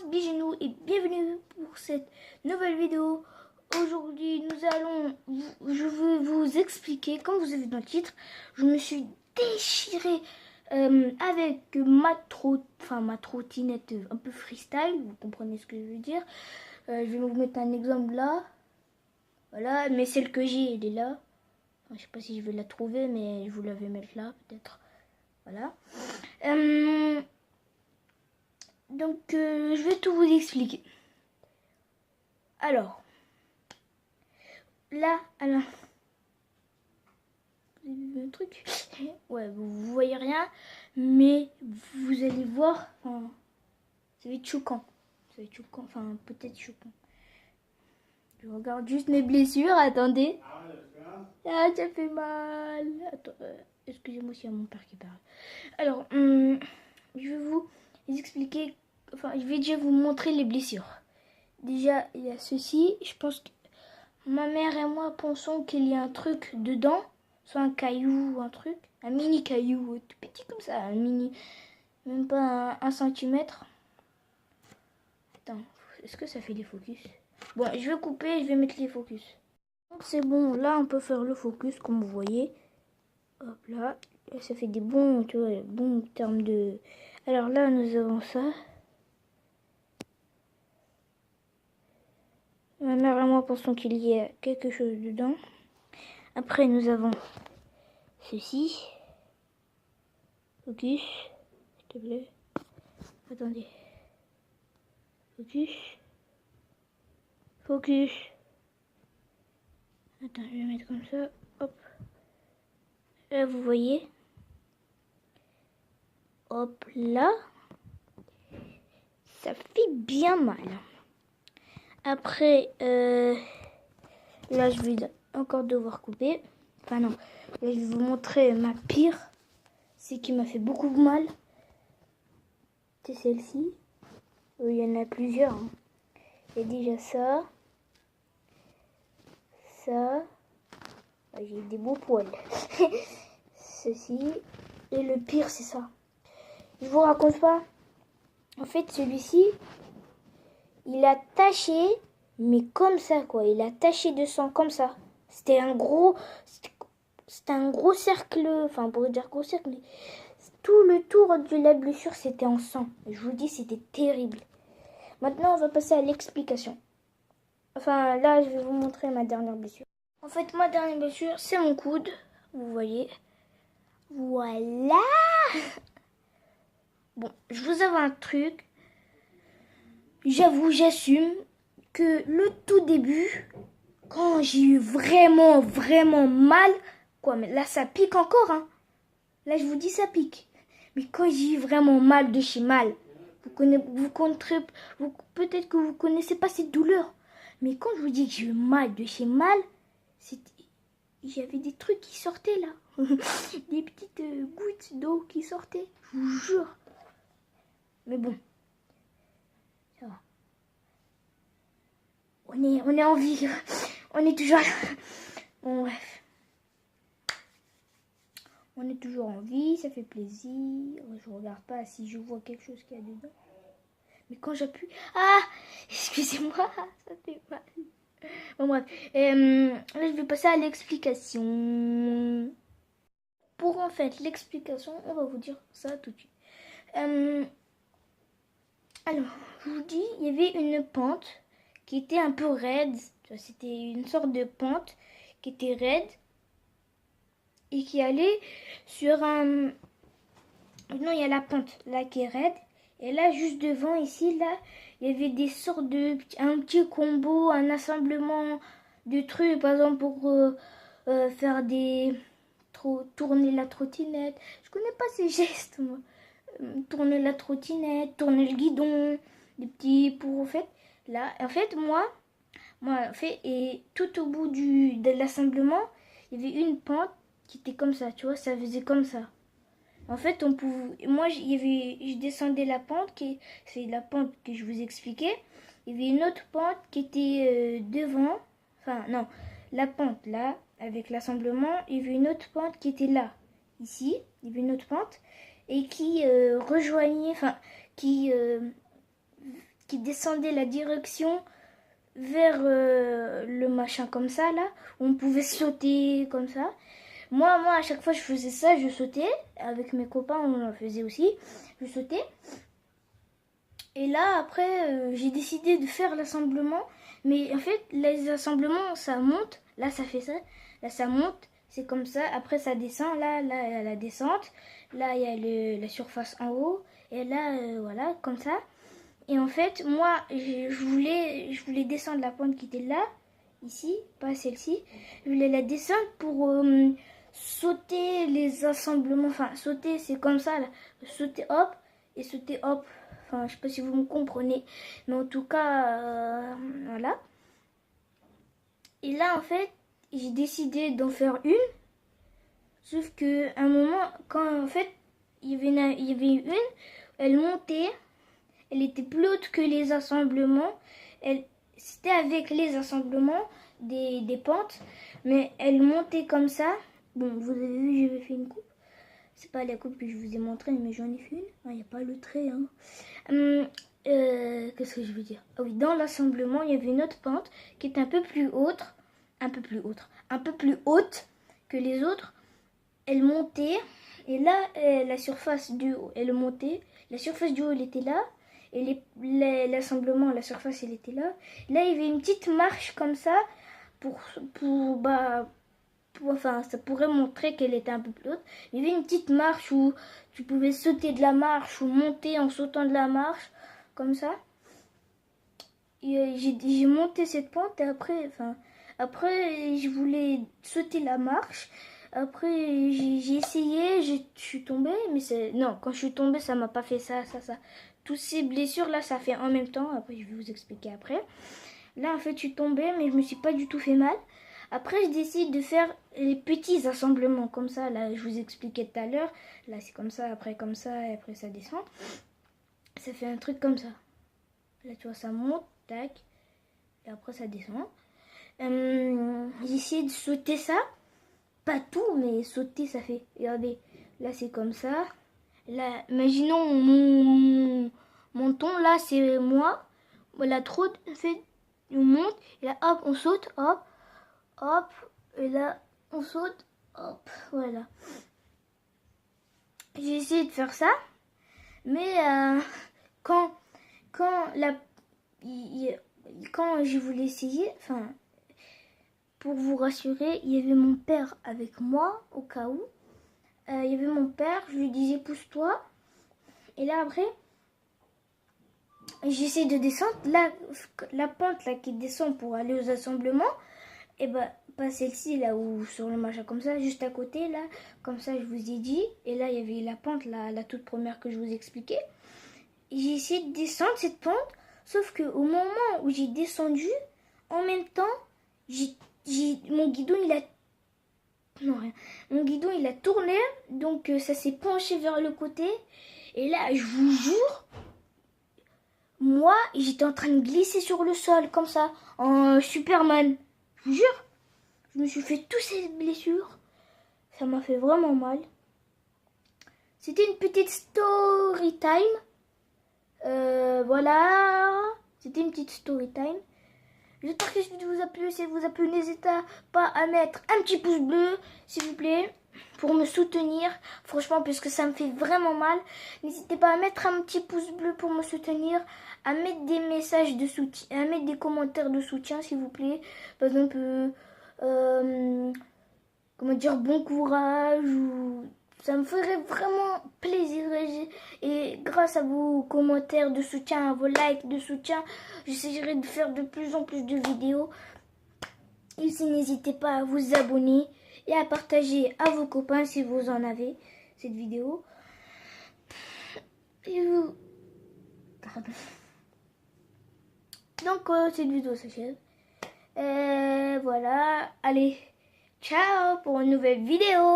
Bisous et bienvenue pour cette nouvelle vidéo. Aujourd'hui je vais vous expliquer, comme vous avez dans le titre, je me suis déchirée avec ma trottinette un peu freestyle, vous comprenez ce que je veux dire. Je vais vous mettre un exemple là, voilà, mais celle que j'ai elle est là. Enfin, je sais pas si je vais la trouver, mais je vous la vais mettre là peut-être, voilà. Donc, je vais tout vous expliquer. Alors, là, alors, vous avez vu un truc? Ouais, vous voyez rien, mais vous allez voir, enfin, ça va être choquant. Ça va être choquant, enfin, peut-être choquant. Je regarde juste mes blessures, attendez. Ah, ça fait mal. Attends, excusez-moi s'il y a mon père qui parle. Alors, je vais vous expliquer, enfin, je vais déjà vous montrer les blessures. Déjà, il y a ceci. Je pense que ma mère et moi pensons qu'il y a un truc dedans. Soit un caillou ou un truc. Un mini caillou, tout petit comme ça. Un mini, même pas un centimètre. Attends, est-ce que ça fait des focus? Bon, je vais couper et je vais mettre les focus. Donc c'est bon, là on peut faire le focus comme vous voyez. Hop là, ça fait des bons, tu vois, bons termes de... Alors là nous avons ça. Ma mère et moi pensons qu'il y a quelque chose dedans. Après, nous avons ceci. Focus. S'il te plaît. Attendez. Focus. Focus. Attends, je vais mettre comme ça. Hop. Là, vous voyez. Hop là. Ça fait bien mal. Après, là, je vais encore devoir couper. Enfin non, là, je vais vous montrer ma pire. C'est qui m'a fait beaucoup de mal. C'est celle-ci. Il y en a plusieurs. Hein. Il y a déjà ça. Ça. J'ai des beaux poils. Ceci. Et le pire, c'est ça. Je vous raconte pas. En fait, celui-ci, il a taché, mais comme ça, quoi. Il a taché de sang, comme ça. C'était un gros cercle. Enfin, on pourrait dire gros cercle, mais tout le tour de la blessure, c'était en sang. Je vous dis, c'était terrible. Maintenant, on va passer à l'explication. Enfin, là, je vais vous montrer ma dernière blessure. En fait, ma dernière blessure, c'est mon coude. Vous voyez. Voilà. Bon, je vous avoue un truc. J'avoue, j'assume que le tout début, quand j'ai eu vraiment mal, quoi, mais là, ça pique encore, hein. Là, je vous dis, ça pique. Mais quand j'ai eu vraiment mal de chez mal, peut-être que vous connaissez pas cette douleur. Mais quand je vous dis que j'ai eu mal de chez mal, j'avais des trucs qui sortaient là. Des petites gouttes d'eau qui sortaient. Je vous jure. Mais bon. Ça va. On est en vie. On est toujours là. Bon, bref. On est toujours en vie. Ça fait plaisir. Je regarde pas si je vois quelque chose qu'il y a dedans. Mais quand j'appuie... Ah! Excusez-moi. Ça fait mal. Bon, bref. Là, je vais passer à l'explication. Pour en fait l'explication, on va vous dire ça tout de suite. Alors, je vous dis, il y avait une pente qui était un peu raide. C'était une sorte de pente qui était raide et qui allait sur un... Non, il y a la pente là qui est raide. Et là, juste devant, ici, là, il y avait des sortes de... Un petit combo, un assemblement de trucs, par exemple, pour faire des... tourner la trottinette. Je connais pas ces gestes, moi. Tourner la trottinette, tourner le guidon, des petits pour en fait. Là, en fait, moi, en fait, et tout au bout de l'assemblement, il y avait une pente qui était comme ça, tu vois, ça faisait comme ça. En fait, on pouvait, moi, je descendais la pente, c'est la pente que je vous expliquais. Il y avait une autre pente qui était devant, enfin non, la pente là, avec l'assemblement, il y avait une autre pente qui était là, ici, il y avait une autre pente, et qui rejoignait, enfin, qui qui descendait la direction vers le machin comme ça là, où on pouvait sauter comme ça. Moi, à chaque fois je faisais ça, je sautais. Avec mes copains, on en faisait aussi. Je sautais. Et là, après, j'ai décidé de faire l'assemblement. Mais en fait, les assemblements, ça monte. Là, ça fait ça. Là, ça monte. C'est comme ça. Après, ça descend. Là, il y a la descente. Là, il y a la surface en haut. Et là, voilà, comme ça. Et en fait, moi, je voulais descendre la pente qui était là. Ici, pas celle-ci. Je voulais la descendre pour sauter les assemblements. Enfin, sauter, c'est comme ça, là. Sauter, hop. Et sauter, hop. Enfin, je sais pas si vous me comprenez. Mais en tout cas, voilà. Et là, en fait, j'ai décidé d'en faire une. Sauf que à un moment, quand en fait, il y avait une, elle montait. Elle était plus haute que les assemblements. C'était avec les assemblements des pentes. Mais elle montait comme ça. Bon, vous avez vu, j'avais fait une coupe. C'est pas la coupe que je vous ai montrée, mais j'en ai fait une. Il n'y a pas le trait. Hein. Qu'est-ce que je veux dire? Ah oui, dans l'assemblement, il y avait une autre pente qui était un peu plus haute. Un peu plus haute que les autres. Elle montait. Et là, la surface du haut, elle montait. La surface du haut, elle était là. Et l'assemblement, la surface, elle était là. Là, il y avait une petite marche comme ça. Enfin, ça pourrait montrer qu'elle était un peu plus haute. Il y avait une petite marche où tu pouvais sauter de la marche ou monter en sautant de la marche. Comme ça. Et j'ai monté cette pente et après, je voulais sauter la marche. Après, j'ai essayé, je suis tombée, mais non, quand je suis tombée, ça m'a pas fait ça. Toutes ces blessures là, ça fait en même temps. Après, je vais vous expliquer après. Là, en fait, je suis tombée, mais je me suis pas du tout fait mal. Après, je décide de faire les petits assemblements comme ça. Là, je vous expliquais tout à l'heure. Là, c'est comme ça, et après ça descend. Ça fait un truc comme ça. Là, tu vois, ça monte, tac, et après ça descend. J'ai essayé de sauter ça. Pas tout, mais sauter, ça fait. Regardez, là, c'est comme ça. Là, imaginons mon ton, là, c'est moi. La trône, fait, on monte, et là, hop, on saute, hop, hop, et là, on saute, hop, voilà. J'ai essayé de faire ça, mais quand je voulais essayer, enfin, pour vous rassurer, il y avait mon père avec moi, au cas où. Il y avait mon père, je lui disais pousse-toi. Et là après, j'essaie de descendre. Là, la pente là qui descend pour aller aux assemblements, et bah pas celle-ci là où sur le machin comme ça, juste à côté là, comme ça je vous ai dit. Et là il y avait la pente là, la toute première que je vous expliquais. J'ai essayé de descendre cette pente, sauf que au moment où j'ai descendu, en même temps, mon guidon il a non, rien. Mon guidon il a tourné, donc ça s'est penché vers le côté. Et là, je vous jure, moi j'étais en train de glisser sur le sol comme ça, en Superman. Je vous jure, je me suis fait toutes ces blessures. Ça m'a fait vraiment mal. C'était une petite story time. Voilà, c'était une petite story time. J'espère que cette vidéo vous a plu. Si elle vous a plu, n'hésitez pas à mettre un petit pouce bleu, s'il vous plaît, pour me soutenir. Franchement, puisque ça me fait vraiment mal. N'hésitez pas à mettre un petit pouce bleu pour me soutenir, à mettre des messages de soutien, à mettre des commentaires de soutien, s'il vous plaît. Par exemple, comment dire, bon courage ou... Ça me ferait vraiment plaisir et grâce à vos commentaires de soutien, à vos likes de soutien, j'essaierai de faire de plus en plus de vidéos. Et si n'hésitez pas à vous abonner et à partager à vos copains si vous en avez cette vidéo. Et vous... Pardon. Donc cette vidéo s'achève. Voilà, allez, ciao pour une nouvelle vidéo.